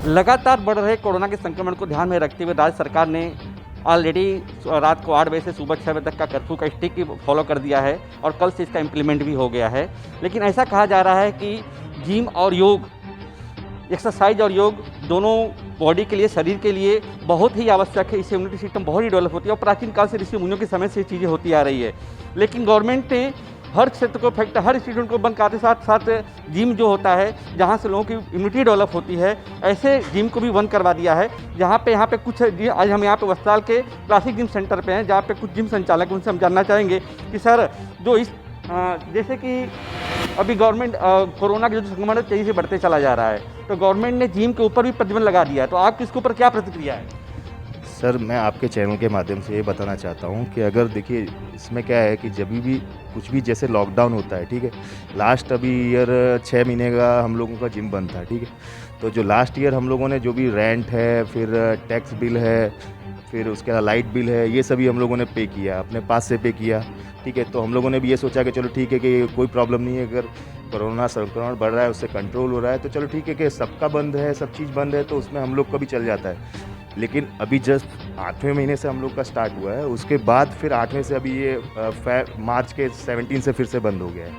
लगातार बढ़ रहे कोरोना के संक्रमण को ध्यान में रखते हुए राज्य सरकार ने ऑलरेडी रात को 8 बजे से सुबह 6 बजे तक का कर्फ्यू का स्टिक फॉलो कर दिया है और कल से इसका इम्प्लीमेंट भी हो गया है। लेकिन ऐसा कहा जा रहा है कि जिम और योग, एक्सरसाइज और योग दोनों बॉडी के लिए, शरीर के लिए बहुत ही आवश्यक है। इससे इम्यूनिटी सिस्टम बहुत ही डेवलप होती है और प्राचीन काल से ऋषि मुनियों के समय से ये चीज़ें होती आ रही है। लेकिन गवर्नमेंट ने हर क्षेत्र को इफेक्ट, हर इंस्टीट्यूट को बंद करते साथ साथ जिम जो होता है जहाँ से लोगों की इम्यूनिटी डेवलप होती है, ऐसे जिम को भी बंद करवा दिया है। यहाँ पे कुछ आज हम यहाँ पे वस्त्राल के क्लासिक जिम सेंटर पे हैं, जहाँ पे कुछ जिम संचालक, उनसे हम जानना चाहेंगे कि सर जो इस जैसे कि अभी गवर्नमेंट कोरोना के जो संक्रमण तेज़ी से बढ़ते चला जा रहा है, तो गवर्नमेंट ने जिम के ऊपर भी प्रतिबंध लगा दिया है, तो आपकी इसके ऊपर क्या प्रतिक्रिया है? सर, मैं आपके चैनल के माध्यम से ये बताना चाहता हूँ कि अगर देखिए इसमें क्या है कि जब भी कुछ भी जैसे लॉकडाउन होता है, ठीक है, लास्ट अभी ईयर 6 महीने का हम लोगों का जिम बंद था, ठीक है। तो जो लास्ट ईयर हम लोगों ने जो भी रेंट है, फिर टैक्स बिल है, फिर उसके अलावा लाइट बिल है, ये सभी हम लोगों ने पे किया, अपने पास से पे किया, ठीक है। तो हम लोगों ने भी ये सोचा कि चलो ठीक है कि कोई प्रॉब्लम नहीं है, अगर कोरोना संक्रमण बढ़ रहा है, उससे कंट्रोल हो रहा है, तो चलो ठीक है कि सबका बंद है, सब चीज़ बंद है, तो उसमें हम लोग का भी चल जाता है। लेकिन अभी जस्ट 8वें महीने से हम लोग का स्टार्ट हुआ है, उसके बाद फिर 8वें से अभी ये मार्च के 17 से फिर से बंद हो गया है,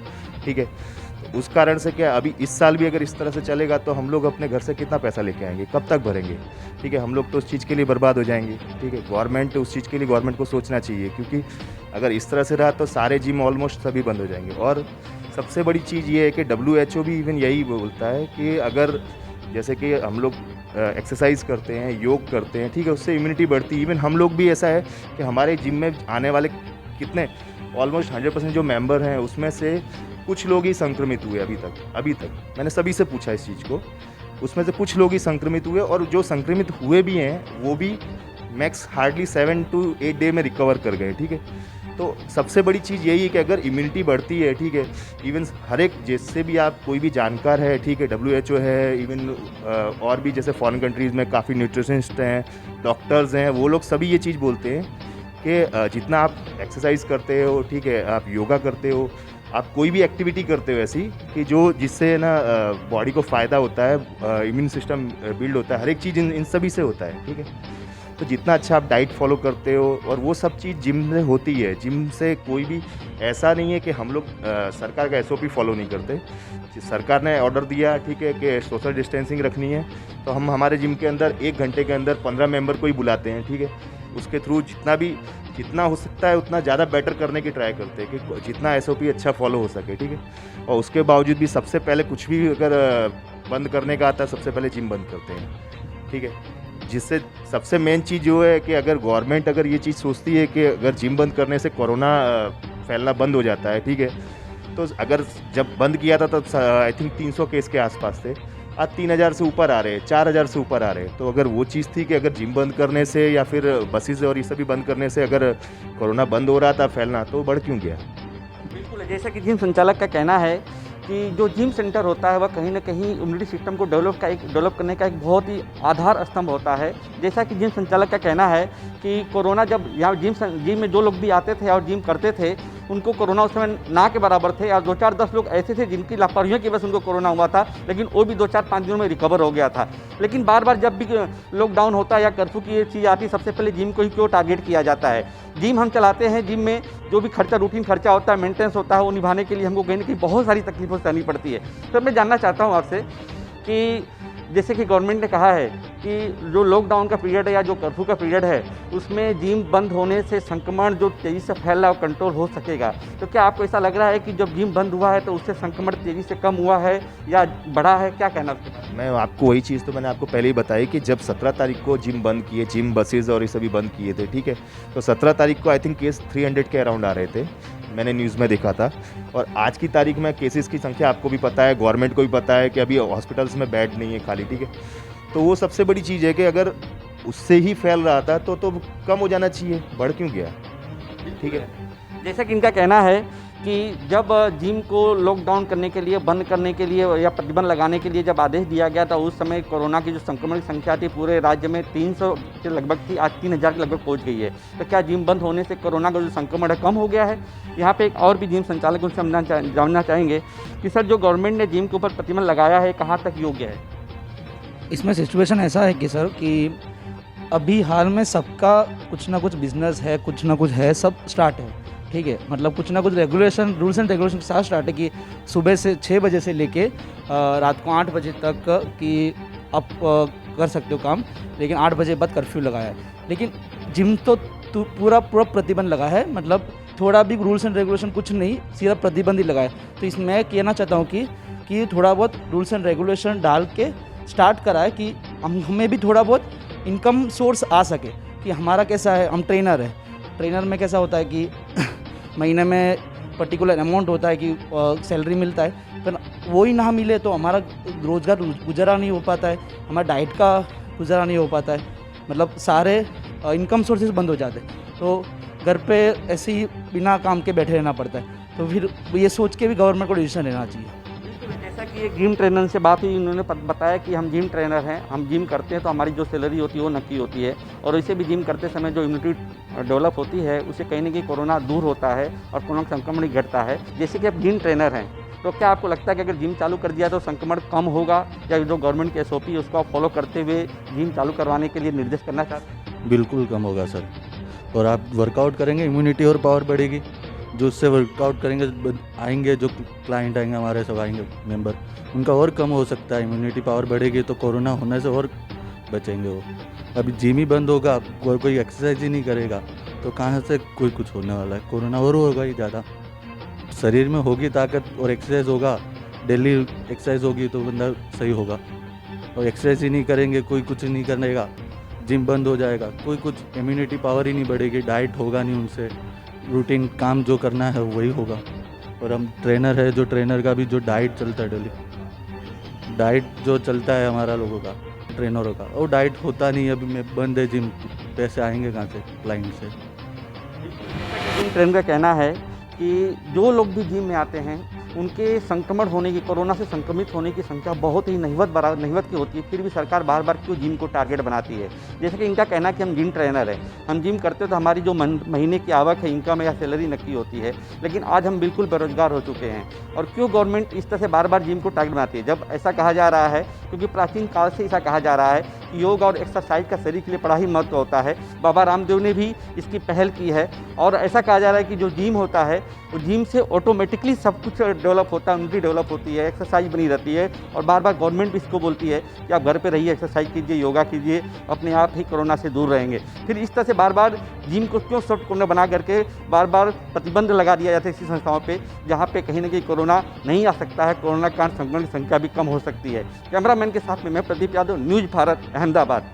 ठीक है। तो उस कारण से क्या अभी इस साल भी अगर इस तरह से चलेगा तो हम लोग अपने घर से कितना पैसा लेके आएंगे, कब तक भरेंगे, ठीक है। हम लोग तो उस चीज़ के लिए बर्बाद हो जाएंगे, ठीक है। गवर्नमेंट उस चीज़ के लिए गवर्नमेंट को सोचना चाहिए, क्योंकि अगर इस तरह से रहा तो सारे जिम ऑलमोस्ट सभी बंद हो जाएंगे। और सबसे बड़ी चीज़ ये है कि WHO भी इवन यही बोलता है कि अगर जैसे कि हम लोग एक्सरसाइज करते हैं, योग करते हैं, ठीक है, उससे इम्यूनिटी बढ़ती है। इवन हम लोग भी ऐसा है कि हमारे जिम में आने वाले कितने ऑलमोस्ट 100% जो मेंबर हैं उसमें से कुछ लोग ही संक्रमित हुए अभी तक मैंने सभी से पूछा इस चीज़ को, उसमें से कुछ लोग ही संक्रमित हुए, और जो संक्रमित हुए भी हैं वो भी मैक्स हार्डली 7 to 8 डे में रिकवर कर गए, ठीक है। तो सबसे बड़ी चीज़ यही है कि अगर इम्यूनिटी बढ़ती है, ठीक है, इवन हर एक जिससे भी आप कोई भी जानकार है, ठीक है, WHO है, इवन और भी जैसे फॉरेन कंट्रीज़ में काफ़ी न्यूट्रिशनिस्ट हैं, डॉक्टर्स हैं, वो लोग सभी ये चीज़ बोलते हैं कि जितना आप एक्सरसाइज करते हो, ठीक है, आप योगा करते हो, आप कोई भी एक्टिविटी करते हो ऐसी कि जो जिससे ना बॉडी को फ़ायदा होता है, इम्यून सिस्टम बिल्ड होता है, हर एक चीज़ इन सभी से होता है, ठीक है। तो जितना अच्छा आप डाइट फॉलो करते हो, और वो सब चीज़ जिम में होती है। जिम से कोई भी ऐसा नहीं है कि हम लोग सरकार का SOP फॉलो नहीं करते। सरकार ने ऑर्डर दिया, ठीक है, कि सोशल डिस्टेंसिंग रखनी है, तो हम हमारे जिम के अंदर 1 घंटे के अंदर 15 मेंबर को ही बुलाते हैं, ठीक है। उसके थ्रू जितना हो सकता है उतना ज़्यादा बेटर करने की ट्राई करते हैं कि जितना SOP अच्छा फॉलो हो सके, ठीक है। और उसके बावजूद भी सबसे पहले कुछ भी अगर बंद करने का आता है, सबसे पहले जिम बंद करते हैं, ठीक है। जिससे सबसे मेन चीज़ जो है कि अगर गवर्नमेंट अगर ये चीज़ सोचती है कि अगर जिम बंद करने से कोरोना फैलना बंद हो जाता है, ठीक है, तो अगर जब बंद किया था तब आई थिंक 300 केस के आसपास थे, आज 3000 से ऊपर आ रहे हैं, 4000 से ऊपर आ रहे हैं। तो अगर वो चीज़ थी कि अगर जिम बंद करने से या फिर बसेज और ये सभी बंद करने से अगर कोरोना बंद हो रहा था फैलना, तो बढ़ क्यों गया? बिल्कुल, जैसा कि जिम संचालक का कहना है कि जो जिम सेंटर होता है वह कहीं न कहीं इम्यूनिटी सिस्टम को डेवलप करने का एक बहुत ही आधार स्तंभ होता है। जैसा कि जिम संचालक का कहना है कि कोरोना जब यहाँ जिम में जो लोग भी आते थे और जिम करते थे, उनको कोरोना उस समय ना के बराबर थे, और 2-4-10 लोग ऐसे थे जिनकी लापरवाही की वजह से उनको कोरोना हुआ था, लेकिन वो भी 2-4-5 दिनों में रिकवर हो गया था। लेकिन बार बार जब भी लॉकडाउन होता है या कर्फ्यू की ये चीज़ आती है, सबसे पहले जिम को ही क्यों टारगेट किया जाता है। जिम हम चलाते हैं, जिम में जो भी खर्चा, रूटीन खर्चा होता है, मेंटेनेंस होता है, वो निभाने के लिए हमको कहीं न कहीं बहुत सारी तकलीफों से सहनी पड़ती है। तो मैं जानना चाहता हूँ आपसे कि जैसे कि गवर्नमेंट ने कहा है कि जो लॉकडाउन का पीरियड है या जो कर्फ्यू का पीरियड है, उसमें जिम बंद होने से संक्रमण जो तेज़ी से फैल रहा है वो कंट्रोल हो सकेगा। तो क्या आपको ऐसा लग रहा है कि जब जिम बंद हुआ है तो उससे संक्रमण तेज़ी से कम हुआ है या बढ़ा है? क्या कहना उसके बारे में? मैं आपको वही चीज़ तो मैंने आपको पहले ही बताई कि जब 17 तारीख को जिम बंद किए, जिम बसेज और ये सभी बंद किए थे, ठीक है, तो 17 तारीख को आई थिंक केस 300 के अराउंड आ रहे थे, मैंने न्यूज़ में देखा था। और आज की तारीख में केसेस की संख्या आपको भी पता है, गवर्नमेंट को भी पता है कि अभी हॉस्पिटल्स में बेड नहीं है खाली, ठीक है। तो वो सबसे बड़ी चीज़ है कि अगर उससे ही फैल रहा था तो कम हो जाना चाहिए, बढ़ क्यों गया, ठीक है। जैसा कि इनका कहना है कि जब जिम को लॉकडाउन करने के लिए, बंद करने के लिए या प्रतिबंध लगाने के लिए जब आदेश दिया गया था, उस समय कोरोना की जो संक्रमण की संख्या थी पूरे राज्य में 300 के लगभग थी, आज 3000 के लगभग पहुंच गई है। तो क्या जिम बंद होने से कोरोना का जो संक्रमण है कम हो गया है? यहाँ पे एक और भी जिम संचालक, उनसे हम जानना चाहेंगे कि सर जो गवर्नमेंट ने जिम के ऊपर प्रतिबंध लगाया है कहाँ तक योग्य है? इसमें सिचुएशन ऐसा है कि सर कि अभी हाल में सबका कुछ ना कुछ बिजनेस है, कुछ ना कुछ है, सब स्टार्ट है, ठीक है। मतलब कुछ ना कुछ रेगुलेशन, रूल्स एंड रेगुलेशन के साथ स्टार्ट है कि सुबह से 6 बजे से लेके रात को 8 बजे तक कि आप कर सकते हो काम, लेकिन 8 बजे बाद कर्फ्यू लगाया है। लेकिन जिम तो पूरा पूरा प्रतिबंध लगा है, मतलब थोड़ा भी रूल्स एंड रेगुलेशन कुछ नहीं, सिर्फ प्रतिबंध ही लगा है। तो इसमें मैं कहना चाहता हूँ कि थोड़ा बहुत रूल्स एंड रेगुलेशन डाल के स्टार्ट करा है कि हमें भी थोड़ा बहुत इनकम सोर्स आ सके। कि हमारा कैसा है, हम ट्रेनर है, ट्रेनर में कैसा होता है कि महीने में पर्टिकुलर अमाउंट होता है कि सैलरी मिलता है, पर वो ही ना मिले तो हमारा रोज़गार गुजारा नहीं हो पाता है, हमारा डाइट का गुजारा नहीं हो पाता है, मतलब सारे इनकम सोर्सेज बंद हो जाते हैं। तो घर पे ऐसे ही बिना काम के बैठे रहना पड़ता है। तो फिर ये सोच के भी गवर्नमेंट को डिसीजन लेना चाहिए। जैसा कि एक जिम ट्रेनर से बात हुई, उन्होंने बताया कि हम जिम ट्रेनर हैं, हम जिम करते हैं तो हमारी जो सैलरी होती है वो नक्की होती है, और वैसे भी जिम करते समय जो इम्यूनिटी डेवलप होती है उससे कहीं ना कहीं कोरोना दूर होता है और कोरोना संक्रमण ही घटता है। जैसे कि आप जिम ट्रेनर हैं, तो क्या आपको लगता है कि अगर जिम चालू कर दिया तो संक्रमण कम होगा, या जो गवर्नमेंट की SOP है उसको आप फॉलो करते हुए जिम चालू करवाने के लिए निर्देश करना चाहते हैं? बिल्कुल कम होगा सर। और आप वर्कआउट करेंगे, इम्यूनिटी और पावर बढ़ेगी। जो उससे वर्कआउट करेंगे आएंगे, जो क्लाइंट आएंगे हमारे, सब आएंगे मेंबर, उनका और कम हो सकता है। इम्यूनिटी पावर बढ़ेगी तो कोरोना होने से और बचेंगे वो। अभी जिम ही बंद होगा, कोई एक्सरसाइज ही नहीं करेगा तो कहाँ से कोई कुछ होने वाला है। कोरोना और होगा ही ज़्यादा। शरीर में होगी ताकत और एक्सरसाइज होगा, डेली एक्सरसाइज होगी तो बंदा सही होगा। और एक्सरसाइज ही नहीं करेंगे, कोई कुछ नहीं करेगा, जिम बंद हो जाएगा, कोई कुछ इम्यूनिटी पावर ही नहीं बढ़ेगी, डाइट होगा नहीं उनसे, रूटीन काम जो करना है वही होगा। और हम ट्रेनर है, जो ट्रेनर का भी जो डाइट चलता है डेली, डाइट जो चलता है हमारा लोगों का, ट्रेनरों का, वो डाइट होता नहीं। अभी में बंद है जिम, पैसे आएंगे कहाँ से क्लाइंट से। जिम ट्रेनर का कहना है कि जो लोग भी जिम में आते हैं उनके संक्रमण होने की, कोरोना से संक्रमित होने की संख्या बहुत ही नहिवत की होती है, फिर भी सरकार बार बार क्यों जिम को टारगेट बनाती है। जैसे कि इनका कहना है कि हम जिम ट्रेनर हैं, हम जिम करते हैं तो हमारी जो महीने की आवक है, इनकम या सैलरी नक्की होती है, लेकिन आज हम बिल्कुल बेरोजगार हो चुके हैं। और क्यों गवर्नमेंट इस तरह से बार बार जिम को टारगेट बनाती है, जब ऐसा कहा जा रहा है, क्योंकि प्राचीन काल से ऐसा कहा जा रहा है कि योग और एक्सरसाइज का शरीर के लिए बड़ा ही महत्व होता है। बाबा रामदेव ने भी इसकी पहल की है, और ऐसा कहा जा रहा है कि जो जिम होता है वो जिम से ऑटोमेटिकली सब कुछ डेवलप होता है, इम्यूनिटी डेवलप होती है, एक्सरसाइज बनी रहती है। और बार बार गवर्नमेंट भी इसको बोलती है कि आप घर पे रहिए, एक्सरसाइज कीजिए, योगा कीजिए, अपने आप ही कोरोना से दूर रहेंगे। फिर इस तरह से बार बार जिम को क्यों सॉफ्ट कॉर्नर बना करके बार बार प्रतिबंध लगा दिया जाता है ऐसी संस्थाओं पे जहाँ पे कहीं ना कहीं कोरोना नहीं आ सकता है, कोरोना कांड संक्रमण की संख्या भी कम हो सकती है। कैमरामैन के साथ में मैं प्रदीप यादव, न्यूज़ भारत, अहमदाबाद।